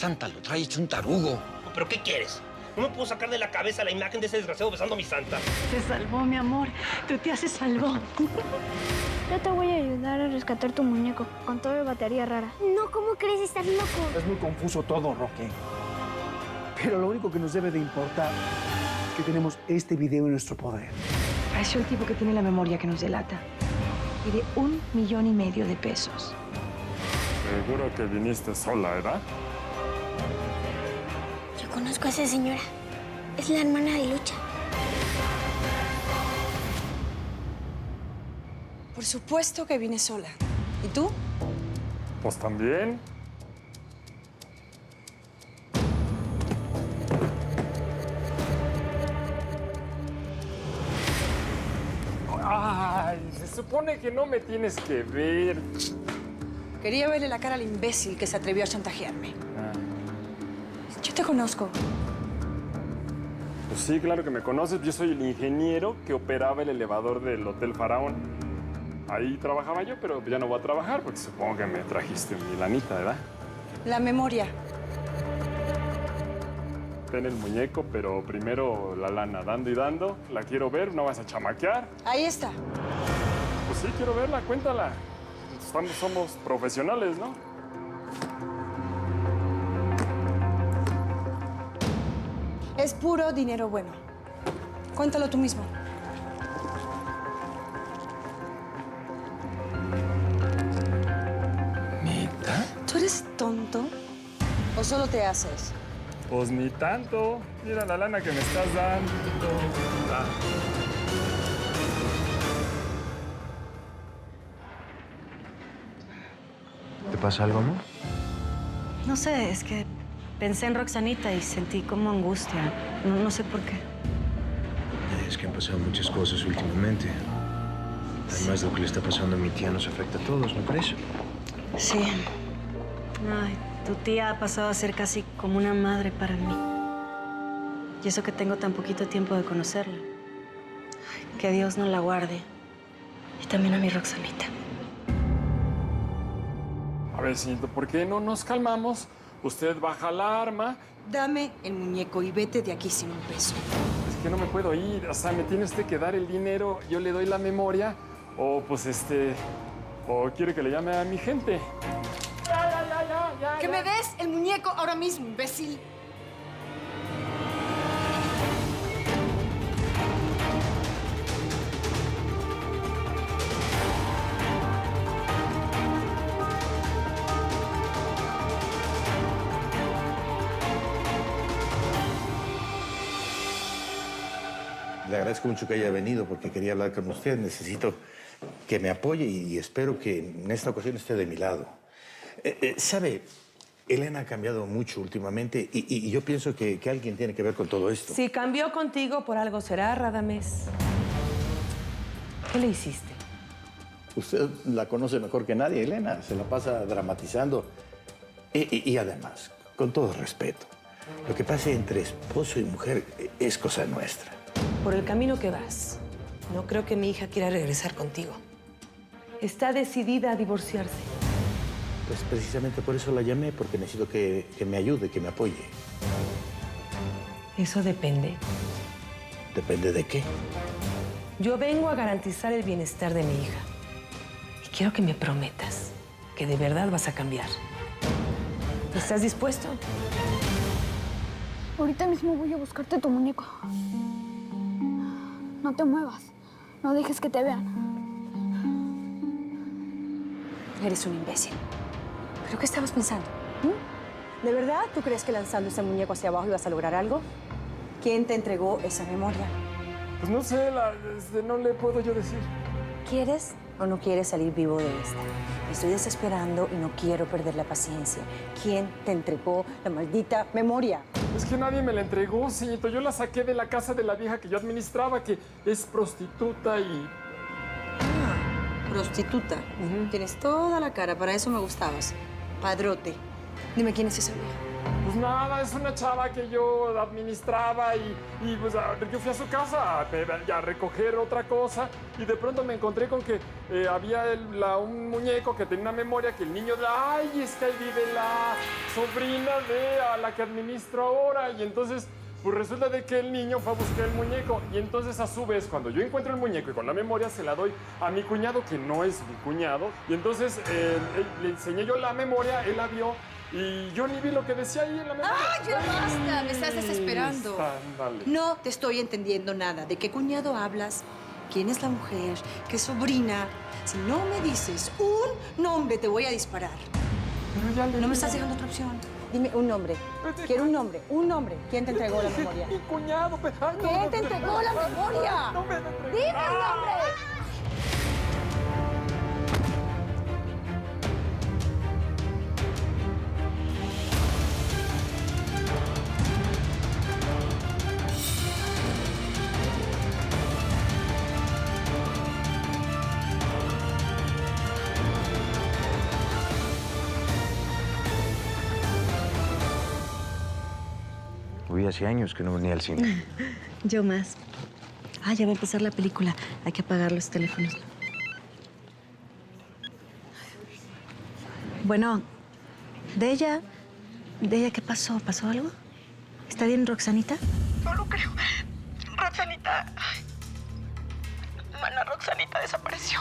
santa lo trae hecho un tarugo. ¿Pero qué quieres? No me puedo sacar de la cabeza la imagen de ese desgraciado besando a mi santa. Te salvó, mi amor. Tu tía se salvó. Yo te voy a ayudar a rescatar tu muñeco con toda la batería rara. No, ¿cómo crees? Estás loco. Es muy confuso todo, Roque. Pero lo único que nos debe de importar es que tenemos este video en nuestro poder. Pareció el tipo que tiene la memoria que nos delata. Pide $1,5 millones de pesos. Seguro que viniste sola, ¿verdad? Yo conozco a esa señora. Es la hermana de Lucha. Por supuesto que vine sola. ¿Y tú? Pues también. Ay, se supone que no me tienes que ver. Quería verle la cara al imbécil que se atrevió a chantajearme. Yo te conozco. Pues sí, claro que me conoces. Yo soy el ingeniero que operaba el elevador del Hotel Faraón. Ahí trabajaba yo, pero ya no voy a trabajar porque supongo que me trajiste mi lanita, ¿verdad? La memoria. Ten el muñeco, pero primero la lana, dando y dando. La quiero ver, no vas a chamaquear. Ahí está. Pues sí, quiero verla, cuéntala. Somos profesionales, ¿no? Es puro dinero bueno. Cuéntalo tú mismo. ¿Neta? ¿Tú eres tonto? ¿O solo te haces? Pues ni tanto. Mira la lana que me estás dando. Ah. ¿Te pasa algo, amor? No sé, es que pensé en Roxanita y sentí como angustia. No sé por qué. Es que han pasado muchas cosas últimamente. Además, lo que le está pasando a mi tía nos afecta a todos, ¿no crees? Sí. Ay, tu tía ha pasado a ser casi como una madre para mí. Y eso que tengo tan poquito tiempo de conocerla. Ay, que Dios nos la guarde. Y también a mi Roxanita. A ver, señorito, ¿por qué no nos calmamos? Usted baja la arma. Dame el muñeco y vete de aquí sin un peso. Es que no me puedo ir. O sea, me tiene usted que dar el dinero. Yo le doy la memoria. O, pues, o quiere que le llame a mi gente. ¡Que me des el muñeco ahora mismo, imbécil! Le agradezco mucho que haya venido porque quería hablar con usted. Necesito que me apoye y espero que en esta ocasión esté de mi lado. ¿Sabe? Elena ha cambiado mucho últimamente y yo pienso que alguien tiene que ver con todo esto. Si cambió contigo, por algo será, Radamés. ¿Qué le hiciste? Usted la conoce mejor que nadie, Elena. Se la pasa dramatizando. Y además, con todo respeto, lo que pasa entre esposo y mujer es cosa nuestra. Por el camino que vas, no creo que mi hija quiera regresar contigo. Está decidida a divorciarse. Pues precisamente por eso la llamé, porque necesito que me ayude, que me apoye. Eso depende. ¿Depende de qué? Yo vengo a garantizar el bienestar de mi hija. Y quiero que me prometas que de verdad vas a cambiar. ¿Estás dispuesto? Ahorita mismo voy a buscarte tu muñeco. No te muevas. No dejes que te vean. Eres un imbécil. ¿Pero qué estabas pensando? ¿De verdad tú crees que lanzando ese muñeco hacia abajo ibas a lograr algo? ¿Quién te entregó esa memoria? Pues no sé, no le puedo yo decir. ¿Quieres o no quieres salir vivo de esta? Me estoy desesperando y no quiero perder la paciencia. ¿Quién te entregó la maldita memoria? Es que nadie me la entregó, señorito. Yo la saqué de la casa de la vieja que yo administraba, que es prostituta y... Prostituta. Tienes toda la cara, para eso me gustabas. Padrote. Dime quién es esa vieja. Pues nada, es una chava que yo administraba y pues yo fui a su casa a recoger otra cosa y de pronto me encontré con que había un muñeco que tenía una memoria que el niño de, ay, es que ahí vive la sobrina de a la que administro ahora. Y entonces, pues resulta de que el niño fue a buscar el muñeco y entonces a su vez, cuando yo encuentro el muñeco y con la memoria se la doy a mi cuñado, que no es mi cuñado, y entonces le enseñé yo la memoria, él la vio. Y yo ni vi lo que decía ahí en la memoria. ¡Ah, ya basta! Me estás desesperando. Ándale. No te estoy entendiendo nada. ¿De qué cuñado hablas? ¿Quién es la mujer? ¿Qué sobrina? Si no me dices un nombre, te voy a disparar. Pero ya No me estás dejando otra opción. Dime un nombre. Quiero un nombre. Un nombre. ¿Quién te entregó la memoria? Mi cuñado. ¿Quién te entregó la memoria? No me la entregó. ¡Dime el nombre! Uy, hace años que no venía al cine. Yo más. Ah, ya va a empezar la película. Hay que apagar los teléfonos. Bueno, de ella, ¿qué pasó? ¿Pasó algo? ¿Está bien Roxanita? No lo creo. Roxanita. Ay. Mana, Roxanita desapareció.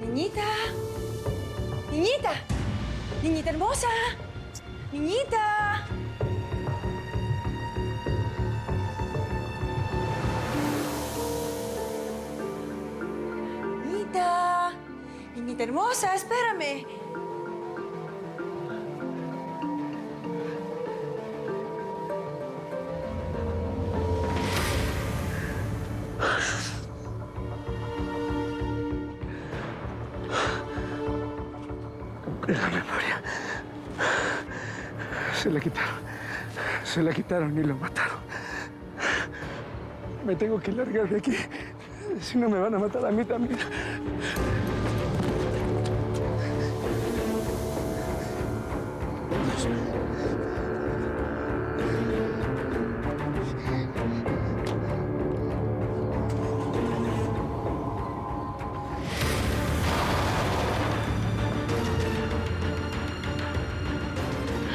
Niñita. Niñita. Niñita hermosa. Niñita. Niñita. Niñita hermosa, espérame. La memoria. Se la quitaron. Se la quitaron y lo mataron. Me tengo que largar de aquí. Si no, me van a matar a mí también.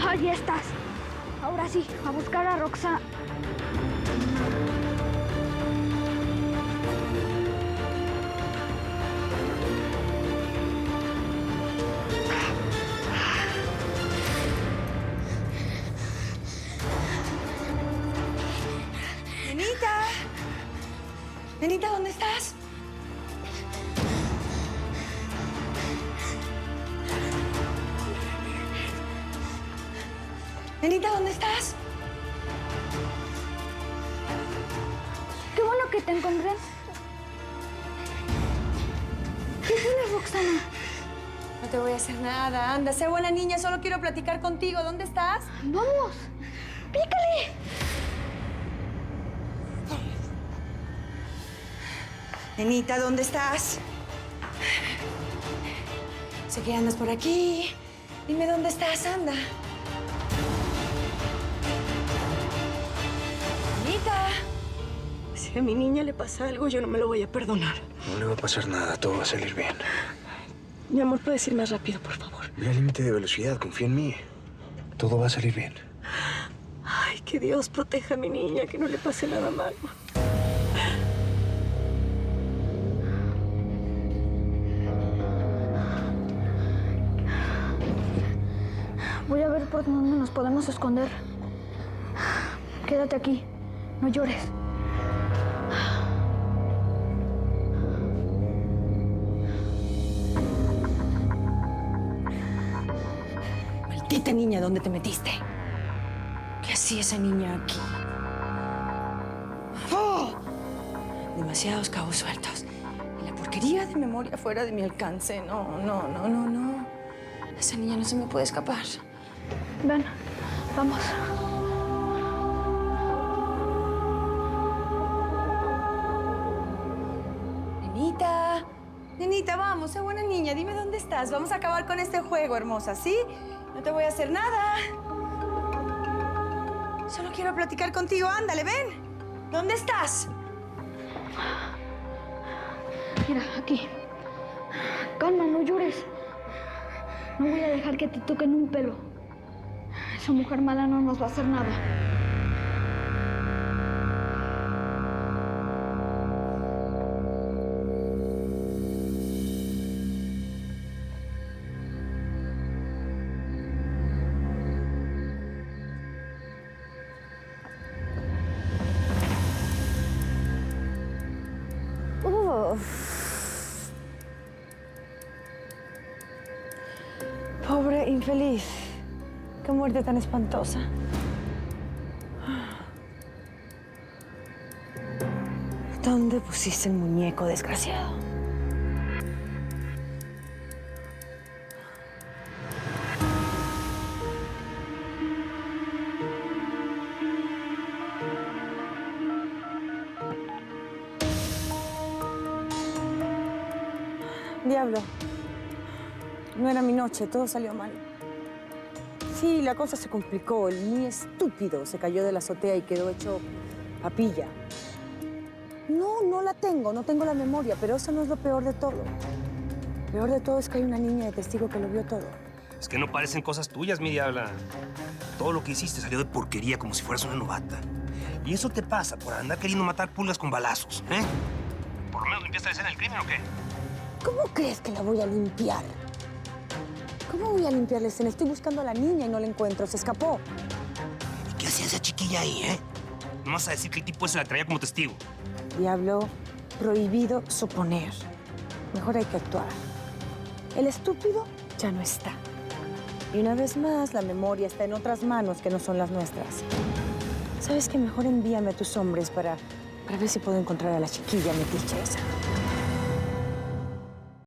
Ahí estás. Ahora sí, a buscar a Roxana. Nenita. Nenita, ¿dónde estás? Nenita, ¿dónde estás? Qué bueno que te encontré. ¿Qué tienes, Roxana? No te voy a hacer nada. Anda, sé buena niña. Solo quiero platicar contigo. ¿Dónde estás? ¡Vamos! ¡Pícale! Nenita, ¿dónde estás? Sé que andas por aquí. Dime dónde estás, anda. Nenita. Si a mi niña le pasa algo, yo no me lo voy a perdonar. No le va a pasar nada, todo va a salir bien. Mi amor, ¿puedes ir más rápido, por favor? Ve al límite de velocidad, confía en mí. Todo va a salir bien. Ay, que Dios proteja a mi niña, que no le pase nada malo. Voy a ver por dónde nos podemos esconder. Quédate aquí. No llores. Maldita niña, ¿dónde te metiste? ¿Qué ¿Qué hacía esa niña aquí? ¡Oh! Demasiados cabos sueltos. Y la porquería de memoria fuera de mi alcance. No. Esa niña no se me puede escapar. Ven, vamos. Nenita, vamos, sé buena niña. Dime dónde estás. Vamos a acabar con este juego, hermosa, ¿sí? No te voy a hacer nada. Solo quiero platicar contigo. Ándale, ven. ¿Dónde estás? Mira, aquí. Calma, no llores. No voy a dejar que te toquen un pelo. Esa mujer mala no nos va a hacer nada. Pobre infeliz. Qué muerte tan espantosa. ¿Dónde pusiste el muñeco, desgraciado? Diablo. No era mi noche, todo salió mal. Sí, la cosa se complicó. El muy estúpido se cayó de la azotea y quedó hecho papilla. No la tengo, no tengo la memoria, pero eso no es lo peor de todo. Lo peor de todo es que hay una niña de testigo que lo vio todo. Es que no parecen cosas tuyas, mi diabla. Todo lo que hiciste salió de porquería como si fueras una novata. Y eso te pasa por andar queriendo matar pulgas con balazos, ¿eh? ¿Por lo menos limpiaste la escena del crimen o qué? ¿Cómo crees que la voy a limpiar? ¿Cómo voy a limpiar la escena? Estoy buscando a la niña y no la encuentro. Se escapó. ¿Y qué hacía esa chiquilla ahí, eh? No vas a decir que el tipo ese la traía como testigo. Diablo, prohibido suponer. Mejor hay que actuar. El estúpido ya no está. Y una vez más, la memoria está en otras manos que no son las nuestras. ¿Sabes qué? Mejor envíame a tus hombres para ver si puedo encontrar a la chiquilla metiche esa.